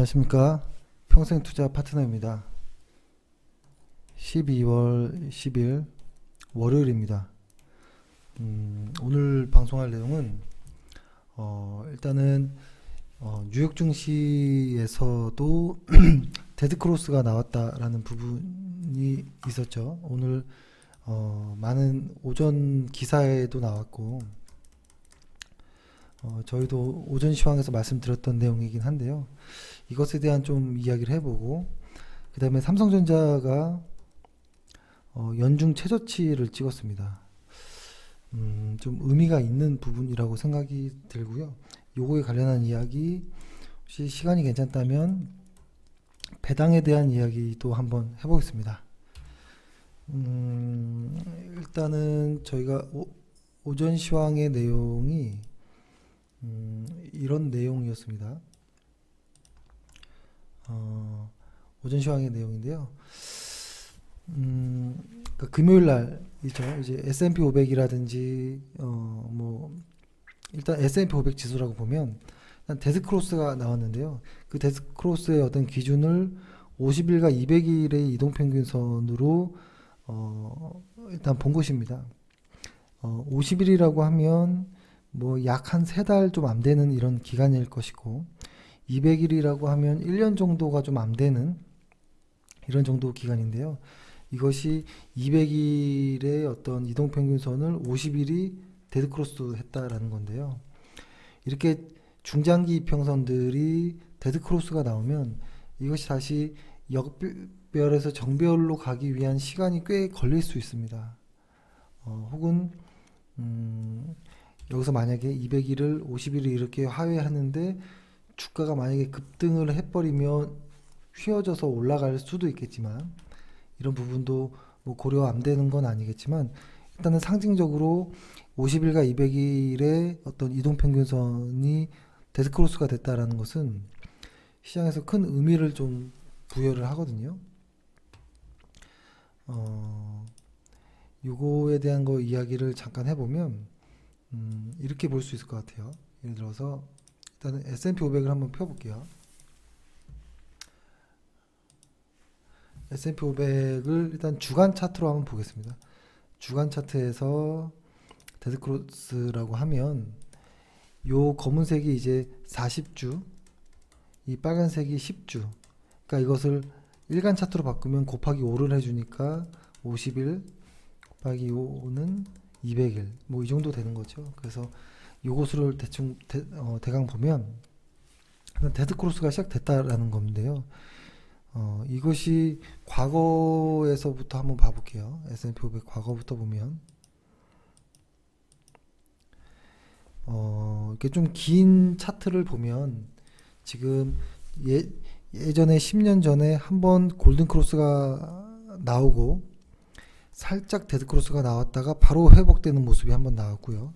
안녕하십니까. 평생투자 파트너입니다. 12월 10일 월요일입니다. 오늘 방송할 내용은 일단은 뉴욕 증시에서도 데드크로스가 나왔다라는 부분이 있었죠. 오늘 많은 오전 기사에도 나왔고 저희도 오전 시황에서 말씀드렸던 내용이긴 한데요. 이것에 대한 좀 이야기를 해보고, 그 다음에 삼성전자가 연중 최저치를 찍었습니다. 좀 의미가 있는 부분이라고 생각이 들고요. 요거에 관련한 이야기, 혹시 시간이 괜찮다면 배당에 대한 이야기도 한번 해보겠습니다. 일단은 저희가 오전 시황의 내용이 이런 내용이었습니다. 오전 시황의 내용인데요. 그러니까 금요일 날이죠. 이제 S&P 500이라든지 뭐 일단 S&P 500 지수라고 보면 일단 데드크로스가 나왔는데요. 그 데드크로스의 어떤 기준을 50일과 200일의 이동평균선으로 일단 본 것입니다. 50일이라고 하면 뭐 약 한 3달 좀 안 되는 이런 기간일 것이고, 200일이라고 하면 1년 정도가 좀 안 되는 이런 정도 기간인데요. 이것이 200일의 어떤 이동평균선을 50일이 데드크로스 했다라는 건데요. 이렇게 중장기 이평선들이 데드크로스가 나오면 이것이 다시 역별에서 정별로 가기 위한 시간이 꽤 걸릴 수 있습니다. 혹은 여기서 만약에 200일을 50일을 이렇게 하회하는데 주가가 만약에 급등을 해버리면 휘어져서 올라갈 수도 있겠지만, 이런 부분도 뭐 고려 안 되는 건 아니겠지만, 일단은 상징적으로 50일과 200일의 어떤 이동평균선이 데드크로스가 됐다라는 것은 시장에서 큰 의미를 좀 부여를 하거든요. 요거에 대한 거 이야기를 잠깐 해보면 이렇게 볼 수 있을 것 같아요. 예를 들어서 일단은 S&P 500을 한번 펴볼게요. S&P 500을 일단 주간 차트로 한번 보겠습니다. 주간 차트에서 데드크로스라고 하면 요 검은색이 이제 40주, 이 빨간색이 10주. 그러니까 이것을 일간 차트로 바꾸면 곱하기 5를 해주니까 50일 곱하기 5는 200일, 뭐 이 정도 되는 거죠. 그래서 요것을 대충 대강 보면 데드크로스가 시작됐다라는 건데요. 이것이 과거에서부터 한번 봐볼게요. S&P 500 과거부터 보면 이렇게 좀 긴 차트를 보면 지금 예전에 10년 전에 한번 골든크로스가 나오고 살짝 데드크로스가 나왔다가 바로 회복되는 모습이 한번 나왔고요.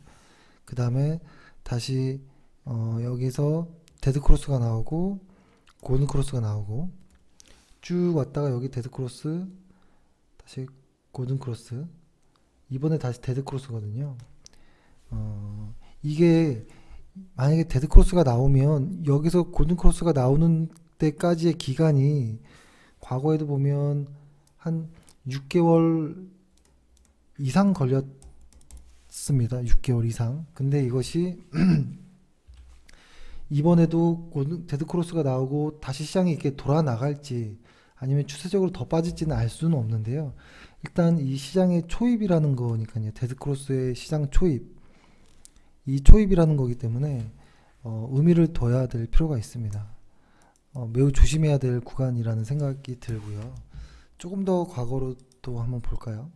그 다음에 다시 여기서 데드크로스가 나오고 골든크로스가 나오고 쭉 왔다가 여기 데드크로스, 다시 골든크로스, 이번에 다시 데드크로스거든요. 이게 만약에 데드크로스가 나오면 여기서 골든크로스가 나오는 때까지의 기간이 과거에도 보면 한 6개월 이상 걸렸습니다. 6개월 이상. 근데 이것이 이번에도 데드크로스가 나오고 다시 시장이 이렇게 돌아 나갈지 아니면 추세적으로 더 빠질지는 알 수는 없는데요. 일단 이 시장의 초입이라는 거니까요. 데드크로스의 시장 초입, 이 초입이라는 거기 때문에 의미를 둬야 될 필요가 있습니다. 매우 조심해야 될 구간이라는 생각이 들고요. 조금 더 과거로 또 한번 볼까요?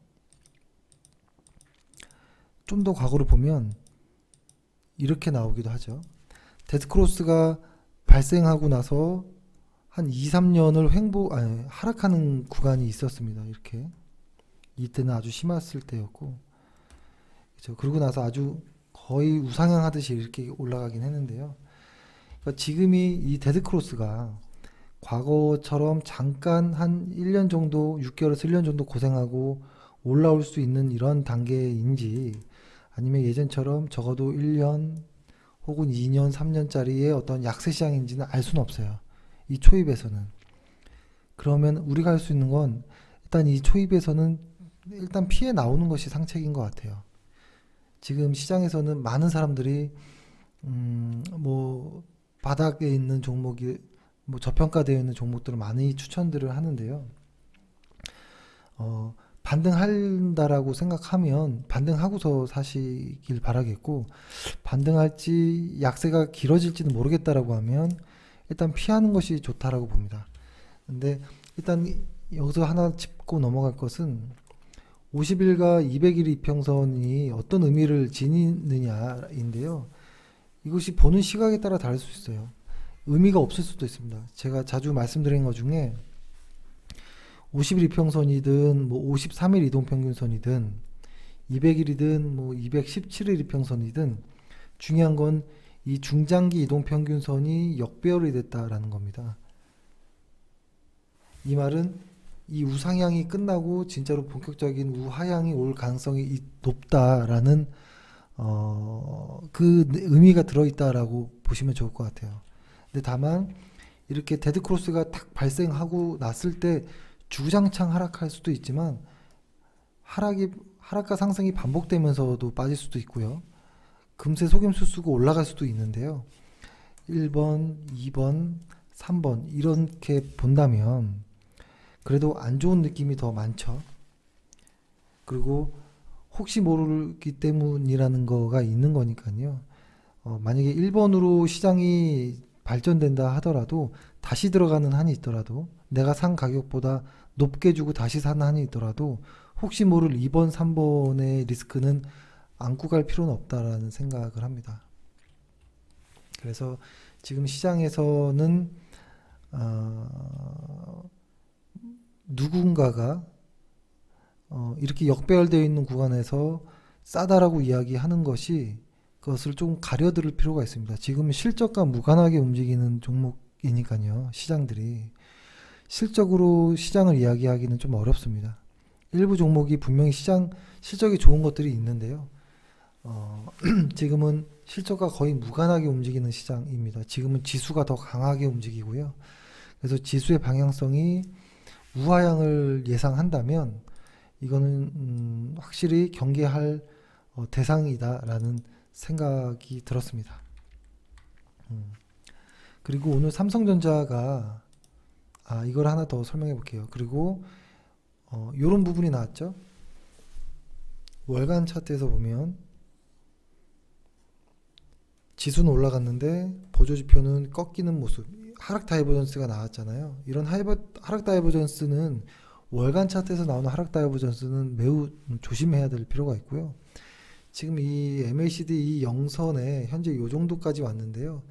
좀 더 과거로 보면 이렇게 나오기도 하죠. 데드크로스가 발생하고 나서 한 2, 3년을 하락하는 구간이 있었습니다. 이렇게 이때는 아주 심했을 때였고, 그렇죠. 그러고 나서 아주 거의 우상향 하듯이 이렇게 올라가긴 했는데요. 그러니까 지금이 이 데드크로스가 과거처럼 잠깐 한 1년 정도, 6개월에서 1년 정도 고생하고 올라올 수 있는 이런 단계인지, 아니면 예전처럼 적어도 1년 혹은 2년, 3년짜리의 어떤 약세 시장인지는 알 수는 없어요. 이 초입에서는. 그러면 우리가 할 수 있는 건 일단 이 초입에서는 일단 피해 나오는 것이 상책인 것 같아요. 지금 시장에서는 많은 사람들이 뭐 바닥에 있는 종목이 뭐 저평가되어 있는 종목들을 많이 추천들을 하는데요. 반등한다라고 생각하면 반등하고서 사시길 바라겠고, 반등할지 약세가 길어질지는 모르겠다라고 하면 일단 피하는 것이 좋다라고 봅니다. 근데 일단 여기서 하나 짚고 넘어갈 것은 50일과 200일 이평선이 어떤 의미를 지니느냐인데요. 이것이 보는 시각에 따라 다를 수 있어요. 의미가 없을 수도 있습니다. 제가 자주 말씀드린 것 중에 50일 이평선이든 뭐 53일 이동평균선이든 200일이든 뭐 217일 이평선이든 중요한 건 이 중장기 이동평균선이 역배열이 됐다라는 겁니다. 이 말은 이 우상향이 끝나고 진짜로 본격적인 우하향이 올 가능성이 높다라는 그 의미가 들어있다라고 보시면 좋을 것 같아요. 근데 다만 이렇게 데드크로스가 딱 발생하고 났을 때 주구장창 하락할 수도 있지만 하락과 상승이 반복되면서도 빠질 수도 있고요. 금세 속임수 쓰고 올라갈 수도 있는데요. 1번, 2번, 3번 이렇게 본다면 그래도 안 좋은 느낌이 더 많죠. 그리고 혹시 모르기 때문이라는 거가 있는 거니까요. 만약에 1번으로 시장이 발전된다 하더라도 다시 들어가는 한이 있더라도 내가 산 가격보다 높게 주고 다시 사는 한이 있더라도 혹시 모를 2번, 3번의 리스크는 안고 갈 필요는 없다라는 생각을 합니다. 그래서 지금 시장에서는 누군가가 이렇게 역배열되어 있는 구간에서 싸다라고 이야기하는 것이 그것을 좀 가려들을 필요가 있습니다. 지금 실적과 무관하게 움직이는 종목이니까요. 시장들이 실적으로 시장을 이야기하기는 좀 어렵습니다. 일부 종목이 분명히 실적이 좋은 것들이 있는데요. 지금은 실적과 거의 무관하게 움직이는 시장입니다. 지금은 지수가 더 강하게 움직이고요. 그래서 지수의 방향성이 우하향을 예상한다면 이거는 확실히 경계할 대상이다라는 생각이 들었습니다. 그리고 오늘 삼성전자가 이걸 하나 더 설명해 볼게요. 그리고 이런 부분이 나왔죠. 월간 차트에서 보면 지수는 올라갔는데 보조지표는 꺾이는 모습, 하락 다이버전스가 나왔잖아요. 이런 하락 다이버전스는 월간 차트에서 나오는 하락 다이버전스는 매우 조심해야 될 필요가 있고요. 지금 이 MACD 이 영선에 현재 이 정도까지 왔는데요.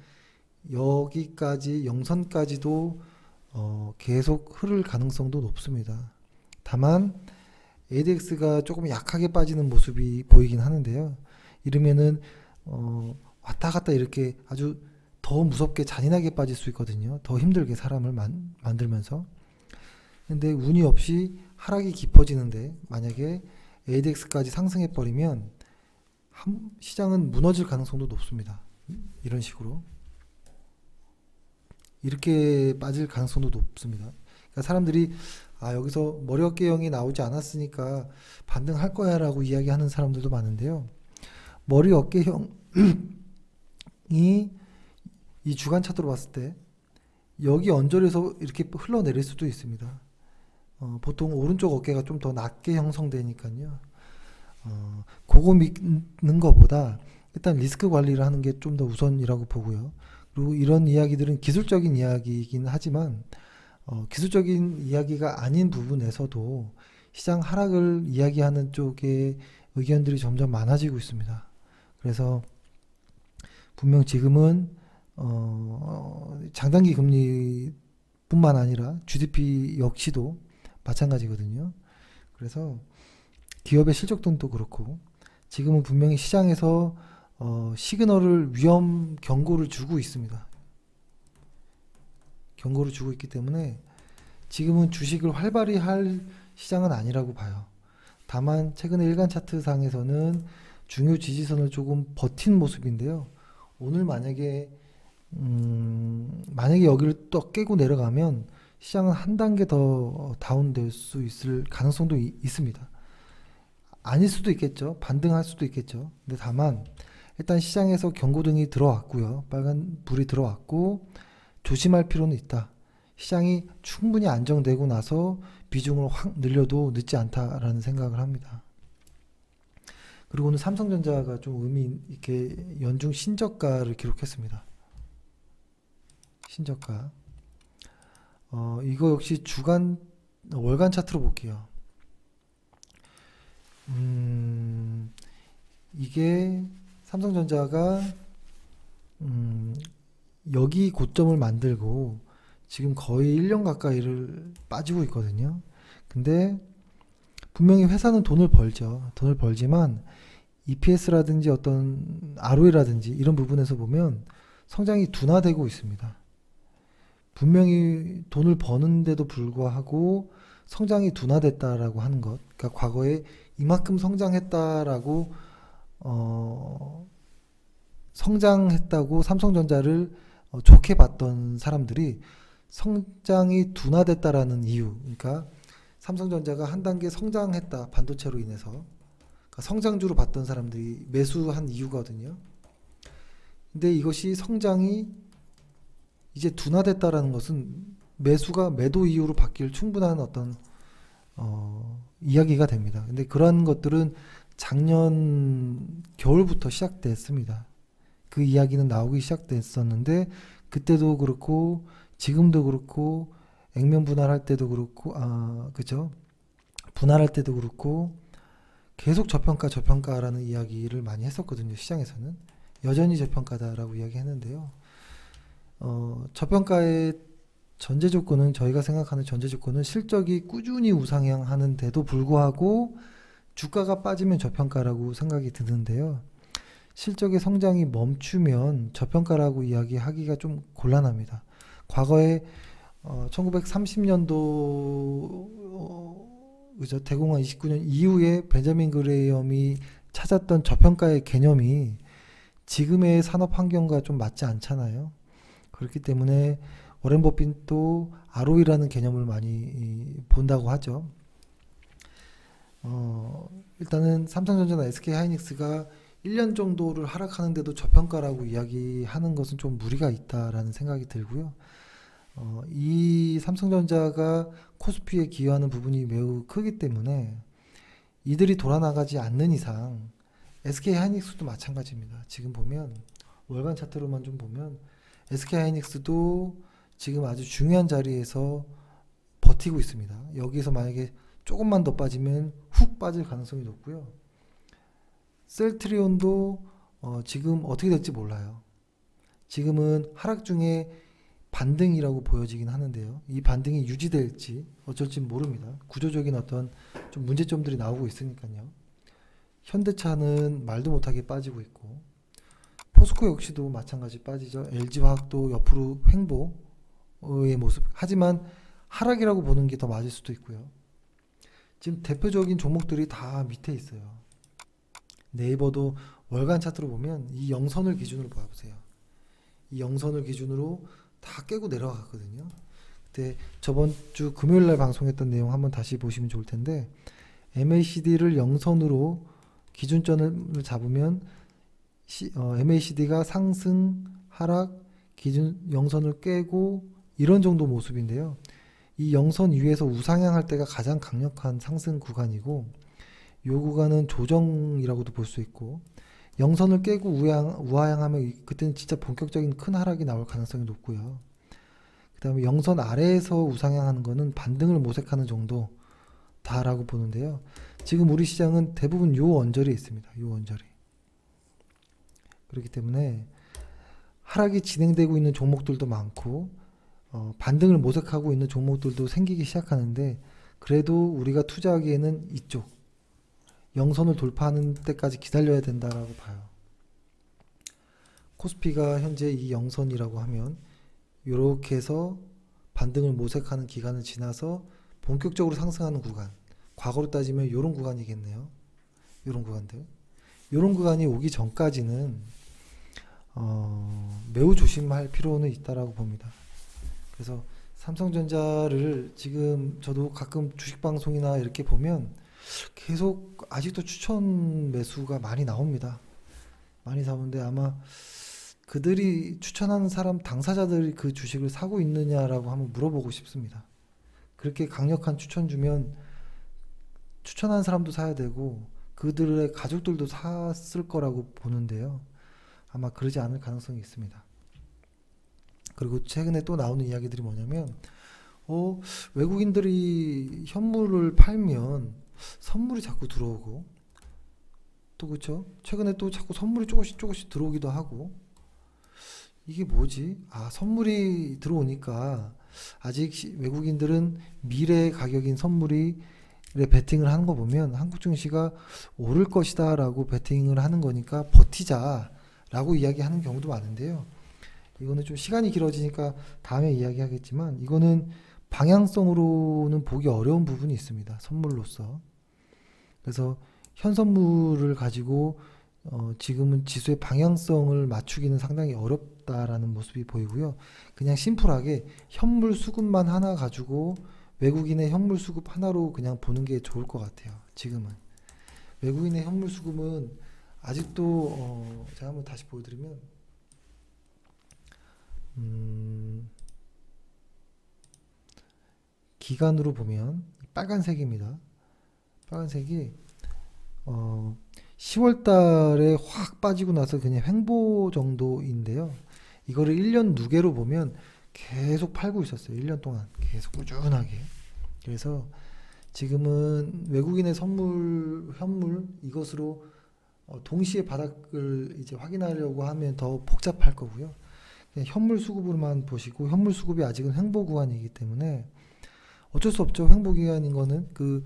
여기까지 영선까지도 계속 흐를 가능성도 높습니다. 다만 ADX가 조금 약하게 빠지는 모습이 보이긴 하는데요. 이러면은 왔다 갔다 이렇게 아주 더 무섭게 잔인하게 빠질 수 있거든요. 더 힘들게 사람을 만들면서. 근데 운이 없이 하락이 깊어지는데 만약에 ADX까지 상승해 버리면 시장은 무너질 가능성도 높습니다. 이런 식으로 이렇게 빠질 가능성도 높습니다. 그러니까 사람들이 여기서 머리 어깨형이 나오지 않았으니까 반등할 거야 라고 이야기하는 사람들도 많은데요. 머리 어깨형이 이 주간 차트로 봤을 때 여기 언저리에서 이렇게 흘러내릴 수도 있습니다. 보통 오른쪽 어깨가 좀 더 낮게 형성되니까요. 그거 믿는 것보다 일단 리스크 관리를 하는 게 좀 더 우선이라고 보고요. 그리고 이런 이야기들은 기술적인 이야기이긴 하지만 기술적인 이야기가 아닌 부분에서도 시장 하락을 이야기하는 쪽에 의견들이 점점 많아지고 있습니다. 그래서 분명 지금은 장단기 금리뿐만 아니라 GDP 역시도 마찬가지거든요. 그래서 기업의 실적 등도 그렇고 지금은 분명히 시장에서 시그널을 위험 경고를 주고 있습니다. 경고를 주고 있기 때문에 지금은 주식을 활발히 할 시장은 아니라고 봐요. 다만 최근에 일간 차트 상에서는 중요 지지선을 조금 버틴 모습인데요. 오늘 만약에 만약에 여기를 또 깨고 내려가면 시장은 한 단계 더 다운될 수 있을 가능성도 있습니다. 아닐 수도 있겠죠. 반등할 수도 있겠죠. 근데 다만 일단 시장에서 경고등이 들어왔고요. 빨간 불이 들어왔고 조심할 필요는 있다. 시장이 충분히 안정되고 나서 비중을 확 늘려도 늦지 않다라는 생각을 합니다. 그리고 오늘 삼성전자가 좀 의미 있게 연중 신저가를 기록했습니다. 신저가. 이거 역시 월간 차트로 볼게요. 이게 삼성전자가 여기 고점을 만들고 지금 거의 1년 가까이를 빠지고 있거든요. 근데 분명히 회사는 돈을 벌죠. 돈을 벌지만 EPS라든지 어떤 ROE라든지 이런 부분에서 보면 성장이 둔화되고 있습니다. 분명히 돈을 버는데도 불구하고 성장이 둔화됐다라고 하는 것. 그러니까 과거에 이만큼 성장했다라고 성장했다고 삼성전자를 좋게 봤던 사람들이 성장이 둔화됐다라는 이유. 그러니까 삼성전자가 한 단계 성장했다 반도체로 인해서 그러니까 성장주로 봤던 사람들이 매수한 이유거든요. 근데 이것이 성장이 이제 둔화됐다라는 것은 매수가 매도 이유로 바뀔 충분한 어떤 이야기가 됩니다. 근데 그러한 것들은 작년 겨울부터 시작됐습니다. 그 이야기는 나오기 시작됐었는데 그때도 그렇고 지금도 그렇고 액면 분할할 때도 그렇고 그죠? 분할할 때도 그렇고 계속 저평가라는 이야기를 많이 했었거든요. 시장에서는 여전히 저평가다라고 이야기했는데요. 저평가의 전제 조건은 저희가 생각하는 전제 조건은 실적이 꾸준히 우상향하는데도 불구하고 주가가 빠지면 저평가라고 생각이 드는데요. 실적의 성장이 멈추면 저평가라고 이야기하기가 좀 곤란합니다. 과거에 1930년도 그죠? 대공황 29년 이후에 벤자민 그레이엄이 찾았던 저평가의 개념이 지금의 산업 환경과 좀 맞지 않잖아요. 그렇기 때문에 워렌 버핏도 ROE라는 개념을 많이 본다고 하죠. 일단은 삼성전자나 SK하이닉스가 1년 정도를 하락하는데도 저평가라고 이야기하는 것은 좀 무리가 있다라는 생각이 들고요. 이 삼성전자가 코스피에 기여하는 부분이 매우 크기 때문에 이들이 돌아나가지 않는 이상 SK하이닉스도 마찬가지입니다. 지금 보면 월간 차트로만 좀 보면 SK하이닉스도 지금 아주 중요한 자리에서 버티고 있습니다. 여기서 만약에 조금만 더 빠지면 훅 빠질 가능성이 높고요. 셀트리온도 지금 어떻게 될지 몰라요. 지금은 하락 중에 반등이라고 보여지긴 하는데요. 이 반등이 유지될지 어쩔지 모릅니다. 구조적인 어떤 좀 문제점들이 나오고 있으니까요. 현대차는 말도 못하게 빠지고 있고 포스코 역시도 마찬가지 빠지죠. LG화학도 옆으로 횡보의 모습. 하지만 하락이라고 보는 게 더 맞을 수도 있고요. 지금 대표적인 종목들이 다 밑에 있어요. 네이버도 월간 차트로 보면 이 영선을 기준으로 봐보세요. 이 영선을 기준으로 다 깨고 내려갔거든요. 그때 저번 주 금요일 날 방송했던 내용 한번 다시 보시면 좋을 텐데 MACD를 영선으로 기준점을 잡으면 MACD가 상승, 하락, 기준 영선을 깨고 이런 정도 모습인데요. 이 영선 위에서 우상향할 때가 가장 강력한 상승 구간이고 이 구간은 조정이라고도 볼 수 있고 영선을 깨고 우하향하면 그때는 진짜 본격적인 큰 하락이 나올 가능성이 높고요. 그 다음에 영선 아래에서 우상향하는 거는 반등을 모색하는 정도다라고 보는데요. 지금 우리 시장은 대부분 요 언저리에 있습니다. 요 언저리. 그렇기 때문에 하락이 진행되고 있는 종목들도 많고 반등을 모색하고 있는 종목들도 생기기 시작하는데 그래도 우리가 투자하기에는 이쪽 영선을 돌파하는 때까지 기다려야 된다라고 봐요. 코스피가 현재 이 영선이라고 하면 이렇게 해서 반등을 모색하는 기간을 지나서 본격적으로 상승하는 구간, 과거로 따지면 이런 구간이겠네요. 이런 구간들. 이런 구간이 오기 전까지는 매우 조심할 필요는 있다라고 봅니다. 그래서 삼성전자를 지금 저도 가끔 주식 방송이나 이렇게 보면 계속 아직도 추천 매수가 많이 나옵니다. 많이 나오는데 아마 그들이 추천하는 사람 당사자들이 그 주식을 사고 있느냐라고 한번 물어보고 싶습니다. 그렇게 강력한 추천 주면 추천하는 사람도 사야 되고 그들의 가족들도 샀을 거라고 보는데요. 아마 그러지 않을 가능성이 있습니다. 그리고 최근에 또 나오는 이야기들이 뭐냐면 외국인들이 현물을 팔면 선물이 자꾸 들어오고 또 그렇죠? 최근에 또 자꾸 선물이 조금씩 들어오기도 하고 이게 뭐지? 선물이 들어오니까 아직 외국인들은 미래 가격인 선물이 베팅을 하는 거 보면 한국 증시가 오를 것이다 라고 베팅을 하는 거니까 버티자 라고 이야기하는 경우도 많은데요. 이거는 좀 시간이 길어지니까 다음에 이야기하겠지만 이거는 방향성으로는 보기 어려운 부분이 있습니다. 선물로서. 그래서 현 선물을 가지고 지금은 지수의 방향성을 맞추기는 상당히 어렵다라는 모습이 보이고요. 그냥 심플하게 현물 수급만 하나 가지고 외국인의 현물 수급 하나로 그냥 보는 게 좋을 것 같아요. 지금은. 외국인의 현물 수급은 아직도 제가 한번 다시 보여드리면 기간으로 보면 빨간색입니다. 빨간색이 10월 달에 확 빠지고 나서 그냥 횡보 정도인데요. 이거를 1년 누계로 보면 계속 팔고 있었어요. 1년 동안 계속 꾸준하게. 그래서 지금은 외국인의 선물, 현물 이것으로 동시에 바닥을 이제 확인하려고 하면 더 복잡할 거고요. 그냥 현물 수급으로만 보시고 현물 수급이 아직은 횡보 구간이기 때문에 어쩔 수 없죠. 횡보 구간인 거는 그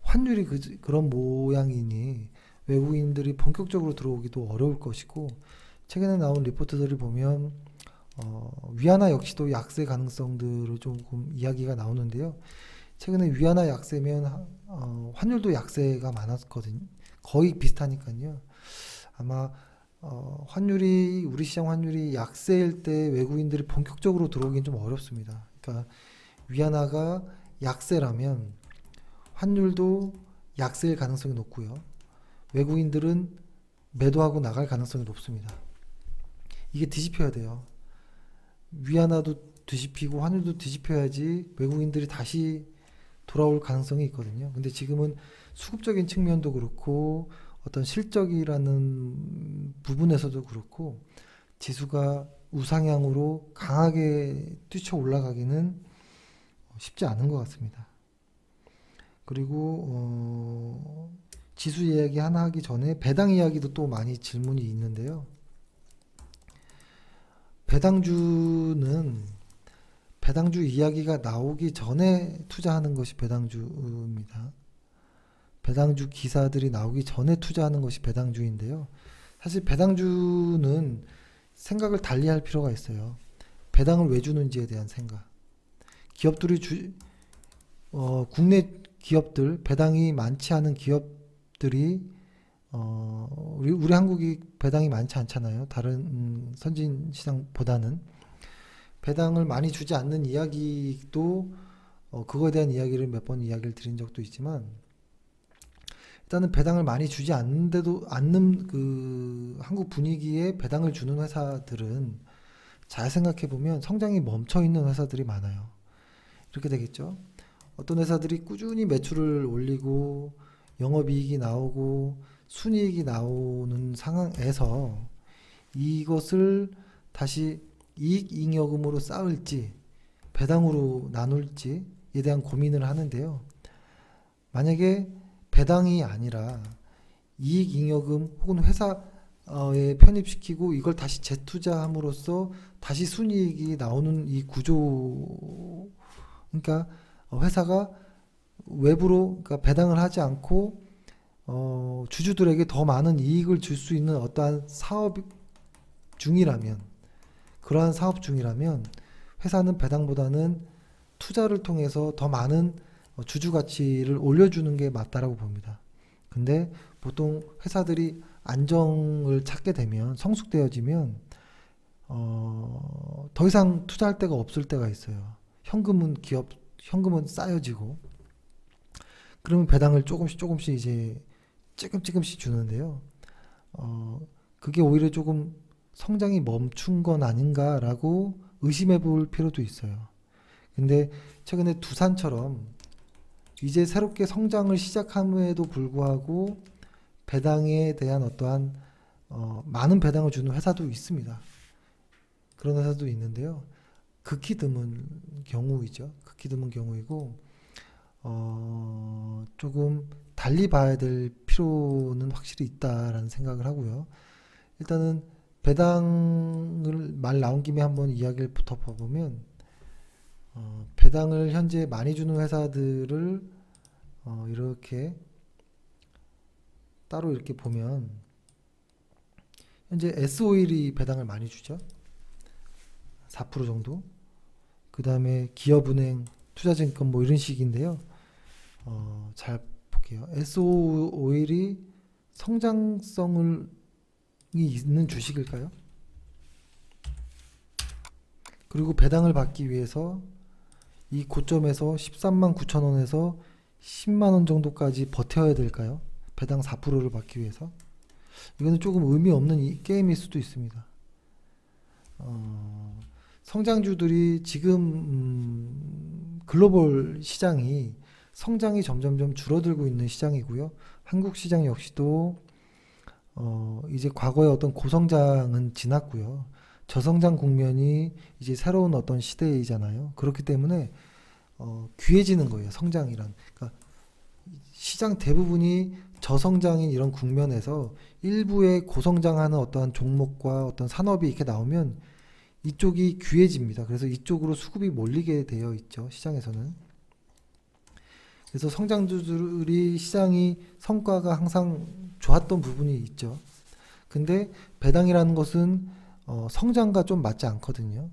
환율이 그런 모양이니 외국인들이 본격적으로 들어오기도 어려울 것이고 최근에 나온 리포트들을 보면 위안화 역시도 약세 가능성들을 조금 이야기가 나오는데요. 최근에 위안화 약세면 환율도 약세가 많았거든요. 거의 비슷하니까요. 아마 환율이 우리 시장 환율이 약세일 때 외국인들이 본격적으로 들어오긴 좀 어렵습니다. 그러니까 위안화가 약세라면 환율도 약세일 가능성이 높고요. 외국인들은 매도하고 나갈 가능성이 높습니다. 이게 뒤집혀야 돼요. 위안화도 뒤집히고 환율도 뒤집혀야지 외국인들이 다시 돌아올 가능성이 있거든요. 근데 지금은 수급적인 측면도 그렇고 어떤 실적이라는 부분에서도 그렇고 지수가 우상향으로 강하게 뛰쳐 올라가기는 쉽지 않은 것 같습니다. 그리고 지수 이야기 하나 하기 전에 배당 이야기도 또 많이 질문이 있는데요. 배당주 이야기가 나오기 전에 투자하는 것이 배당주입니다. 배당주 기사들이 나오기 전에 투자하는 것이 배당주인데요. 사실 배당주는 생각을 달리 할 필요가 있어요. 배당을 왜 주는지에 대한 생각. 기업들이 국내 기업들, 배당이 많지 않은 기업들이 우리 한국이 배당이 많지 않잖아요. 다른 선진 시장보다는. 배당을 많이 주지 않는 이야기도 그거에 대한 이야기를 몇 번 이야기를 드린 적도 있지만 일단은 배당을 많이 주지 않는 그 한국 분위기에 배당을 주는 회사들은 잘 생각해 보면 성장이 멈춰 있는 회사들이 많아요. 이렇게 되겠죠. 어떤 회사들이 꾸준히 매출을 올리고 영업이익이 나오고 순이익이 나오는 상황에서 이것을 다시 이익잉여금으로 쌓을지 배당으로 나눌지에 대한 고민을 하는데요. 만약에 배당이 아니라 이익잉여금 혹은 회사에 편입시키고 이걸 다시 재투자함으로써 다시 순이익이 나오는 이 구조, 그러니까 회사가 외부로 그러니까 배당을 하지 않고 주주들에게 더 많은 이익을 줄 수 있는 어떠한 사업 중이라면 그러한 사업 중이라면 회사는 배당보다는 투자를 통해서 더 많은 주주 가치를 올려주는 게 맞다라고 봅니다. 근데 보통 회사들이 안정을 찾게 되면 성숙되어지면 더 이상 투자할 데가 없을 때가 있어요. 현금은 쌓여지고, 그러면 배당을 조금씩 이제 조금씩 주는데요. 그게 오히려 조금 성장이 멈춘 건 아닌가라고 의심해 볼 필요도 있어요. 근데 최근에 두산처럼 이제 새롭게 성장을 시작함에도 불구하고 배당에 대한 어떠한 많은 배당을 주는 회사도 있습니다. 그런 회사도 있는데요. 극히 드문 경우이죠. 극히 드문 경우이고, 조금 달리 봐야 될 필요는 확실히 있다라는 생각을 하고요. 일단은 배당을 말 나온 김에 한번 이야기를 붙어보면, 배당을 현재 많이 주는 회사들을 이렇게 따로 이렇게 보면, 현재 S오일이 배당을 많이 주죠. 4% 정도. 그 다음에 기업은행, 투자증권 뭐 이런 식인데요. 잘 볼게요. S오일이 성장성이 있는 주식일까요? 그리고 배당을 받기 위해서 이 고점에서 13만 9천 원에서 10만 원 정도까지 버텨야 될까요? 배당 4%를 받기 위해서. 이거는 조금 의미 없는 게임일 수도 있습니다. 성장주들이 지금 글로벌 시장이 성장이 점점점 줄어들고 있는 시장이고요. 한국 시장 역시도 이제 과거의 어떤 고성장은 지났고요. 저성장 국면이 이제 새로운 어떤 시대이잖아요. 그렇기 때문에 귀해지는 거예요. 성장이란. 그러니까 시장 대부분이 저성장인 이런 국면에서 일부의 고성장하는 어떠한 종목과 어떤 산업이 이렇게 나오면 이쪽이 귀해집니다. 그래서 이쪽으로 수급이 몰리게 되어 있죠. 시장에서는. 그래서 성장주들이 시장이 성과가 항상 좋았던 부분이 있죠. 근데 배당이라는 것은 성장과 좀 맞지 않거든요.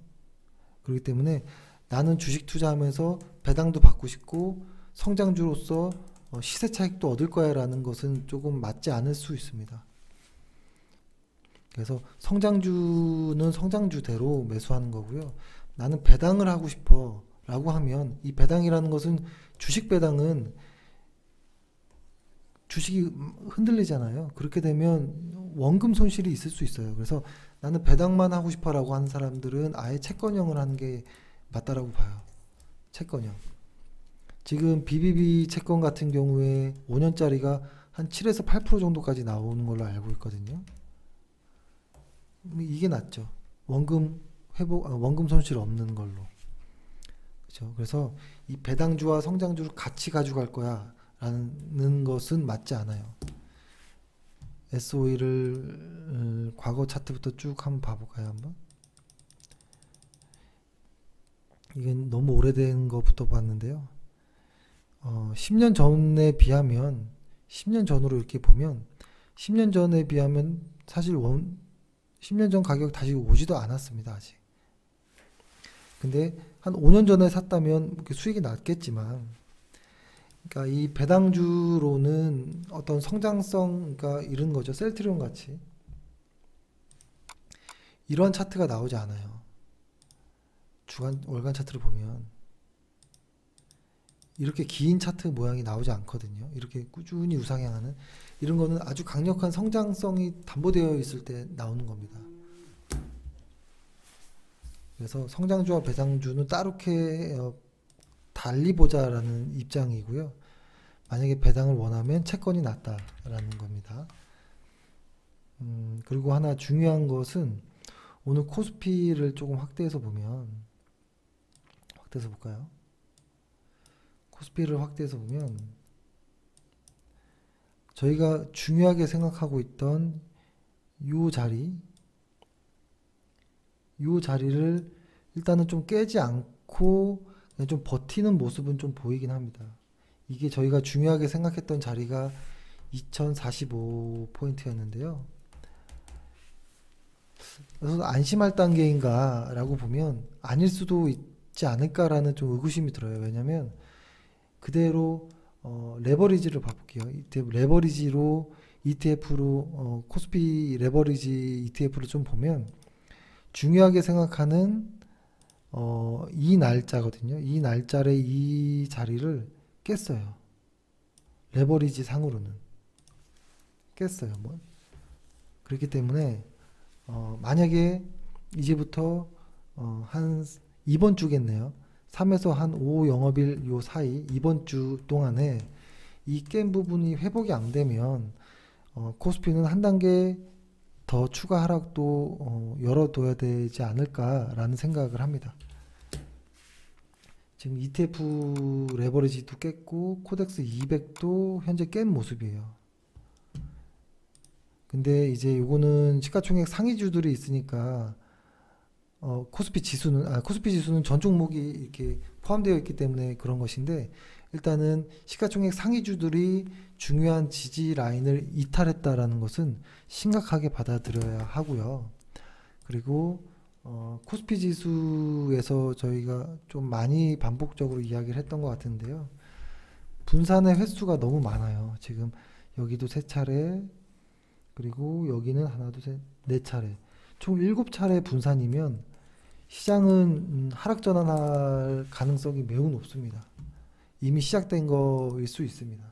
그렇기 때문에 나는 주식 투자하면서 배당도 받고 싶고 성장주로서 시세 차익도 얻을 거야 라는 것은 조금 맞지 않을 수 있습니다. 그래서 성장주는 성장주대로 매수하는 거고요. 나는 배당을 하고 싶어 라고 하면, 이 배당이라는 것은, 주식 배당은 주식이 흔들리잖아요. 그렇게 되면 원금 손실이 있을 수 있어요. 그래서 나는 배당만 하고 싶어 라고 하는 사람들은 아예 채권형을 하는 게 맞다라고 봐요. 채권형. 지금 BBB 채권 같은 경우에 5년짜리가 한 7에서 8% 정도까지 나오는 걸로 알고 있거든요. 이게 낫죠. 원금 손실 없는 걸로. 그렇죠. 그래서 이 배당주와 성장주를 같이 가져갈 거야 라는 것은 맞지 않아요. S오일을 과거 차트부터 쭉 한번 봐볼까요? 한번. 이건 너무 오래된 것부터 봤는데요. 10년 전에 비하면, 10년 전으로 이렇게 보면, 10년 전에 비하면 사실 10년 전 가격 다시 오지도 않았습니다. 아직. 근데 한 5년 전에 샀다면 수익이 났겠지만, 그러니까 이 배당주로는 어떤 성장성, 그러니까 이런 거죠. 셀트리온 같이 이런 차트가 나오지 않아요. 월간 차트를 보면 이렇게 긴 차트 모양이 나오지 않거든요. 이렇게 꾸준히 우상향하는 이런 거는 아주 강력한 성장성이 담보되어 있을 때 나오는 겁니다. 그래서 성장주와 배당주는 따롭게 달리 보자라는 입장이고요. 만약에 배당을 원하면 채권이 낫다라는 겁니다. 그리고 하나 중요한 것은 오늘 코스피를 조금 확대해서 보면, 확대해서 볼까요? 코스피를 확대해서 보면 저희가 중요하게 생각하고 있던 요 자리를 일단은 좀 깨지 않고 그냥 좀 버티는 모습은 좀 보이긴 합니다. 이게 저희가 중요하게 생각했던 자리가 2045포인트였는데요. 그래서 안심할 단계인가 라고 보면 아닐 수도 있지 않을까라는 좀 의구심이 들어요. 왜냐면 그대로 레버리지를 봐볼게요. 레버리지로 ETF로 코스피 레버리지 ETF를 좀 보면 중요하게 생각하는 이 날짜거든요. 이 날짜의 이 자리를 깼어요. 레버리지 상으로는 깼어요. 뭐. 그렇기 때문에 만약에 이제부터 한 이번 주겠네요. 3에서 한 5 영업일 요 사이 이번 주 동안에 이 깬 부분이 회복이 안 되면 코스피는 한 단계 더 추가 하락도 열어둬야 되지 않을까라는 생각을 합니다. 지금 ETF 레버리지도 깼고 코덱스 200도 현재 깬 모습이에요. 근데 이제 요거는 시가총액 상위주들이 있으니까 코스피 지수는 전 종목이 이렇게 포함되어 있기 때문에 그런 것인데, 일단은 시가총액 상위주들이 중요한 지지 라인을 이탈했다라는 것은 심각하게 받아들여야 하고요. 그리고 코스피 지수에서 저희가 좀 많이 반복적으로 이야기를 했던 것 같은데요. 분산의 횟수가 너무 많아요. 지금 여기도 3차례, 그리고 여기는 하나, 둘, 셋, 4차례. 총 7차례 분산이면 시장은 하락 전환할 가능성이 매우 높습니다. 이미 시작된 거일 수 있습니다.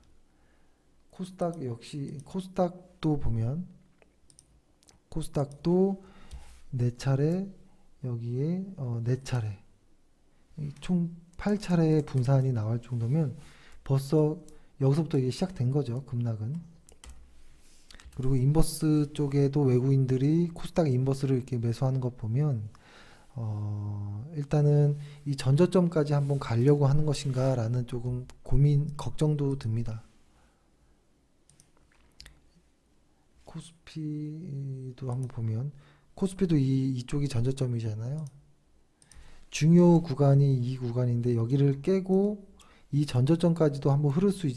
코스닥 역시, 코스닥도 보면 코스닥도 4차례, 여기에 4차례, 총 8차례의 분산이 나올 정도면 벌써 여기서부터 이게 시작된 거죠, 급락은. 그리고 인버스 쪽에도 외국인들이 코스닥 인버스를 이렇게 매수하는 것 보면 일단은 이 전저점까지 한번 가려고 하는 것인가 라는 조금 걱정도 듭니다. 코스피도 한번 보면 코스피도 이쪽이 전저점이잖아요. 중요 구간이 이 구간인데 여기를 깨고 이 전저점까지도 한번 흐를 수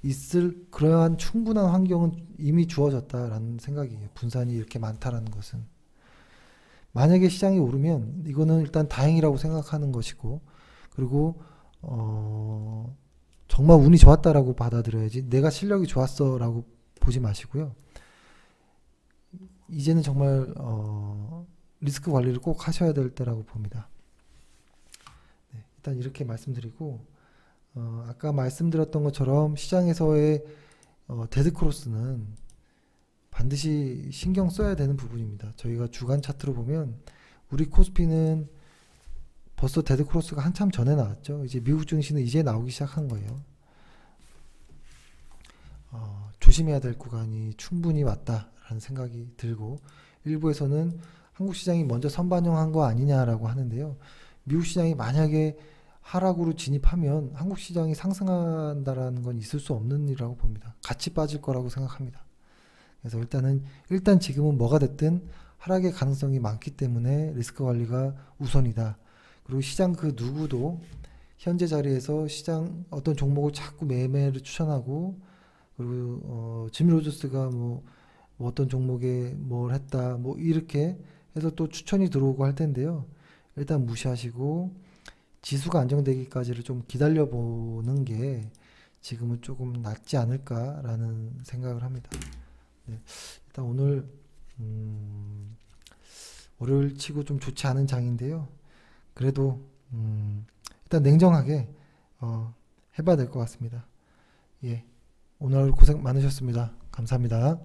있을 그러한 충분한 환경은 이미 주어졌다라는 생각이에요. 분산이 이렇게 많다라는 것은. 만약에 시장이 오르면 이거는 일단 다행이라고 생각하는 것이고, 그리고 정말 운이 좋았다라고 받아들여야지, 내가 실력이 좋았어 라고 보지 마시고요. 이제는 정말 리스크 관리를 꼭 하셔야 될 때라고 봅니다. 네, 일단 이렇게 말씀드리고, 아까 말씀드렸던 것처럼 시장에서의 데드크로스는 반드시 신경 써야 되는 부분입니다. 저희가 주간 차트로 보면 우리 코스피는 벌써 데드크로스가 한참 전에 나왔죠. 이제 미국 증시는 이제 나오기 시작한 거예요. 조심해야 될 구간이 충분히 왔다라는 생각이 들고, 일부에서는 한국 시장이 먼저 선반영한 거 아니냐라고 하는데요. 미국 시장이 만약에 하락으로 진입하면 한국 시장이 상승한다라는 건 있을 수 없는 일이라고 봅니다. 같이 빠질 거라고 생각합니다. 그래서 일단 지금은 뭐가 됐든 하락의 가능성이 많기 때문에 리스크 관리가 우선이다. 그리고 시장 그 누구도 현재 자리에서 시장 어떤 종목을 자꾸 매매를 추천하고, 그리고 짐 로저스가 뭐 어떤 종목에 뭘 했다 뭐 이렇게 해서 또 추천이 들어오고 할 텐데요. 일단 무시하시고 지수가 안정되기까지를 좀 기다려 보는 게 지금은 조금 낫지 않을까라는 생각을 합니다. 네, 일단 오늘 월요일 치고 좀 좋지 않은 장인데요. 그래도 일단 냉정하게 해봐야 될 것 같습니다. 예, 오늘 고생 많으셨습니다. 감사합니다.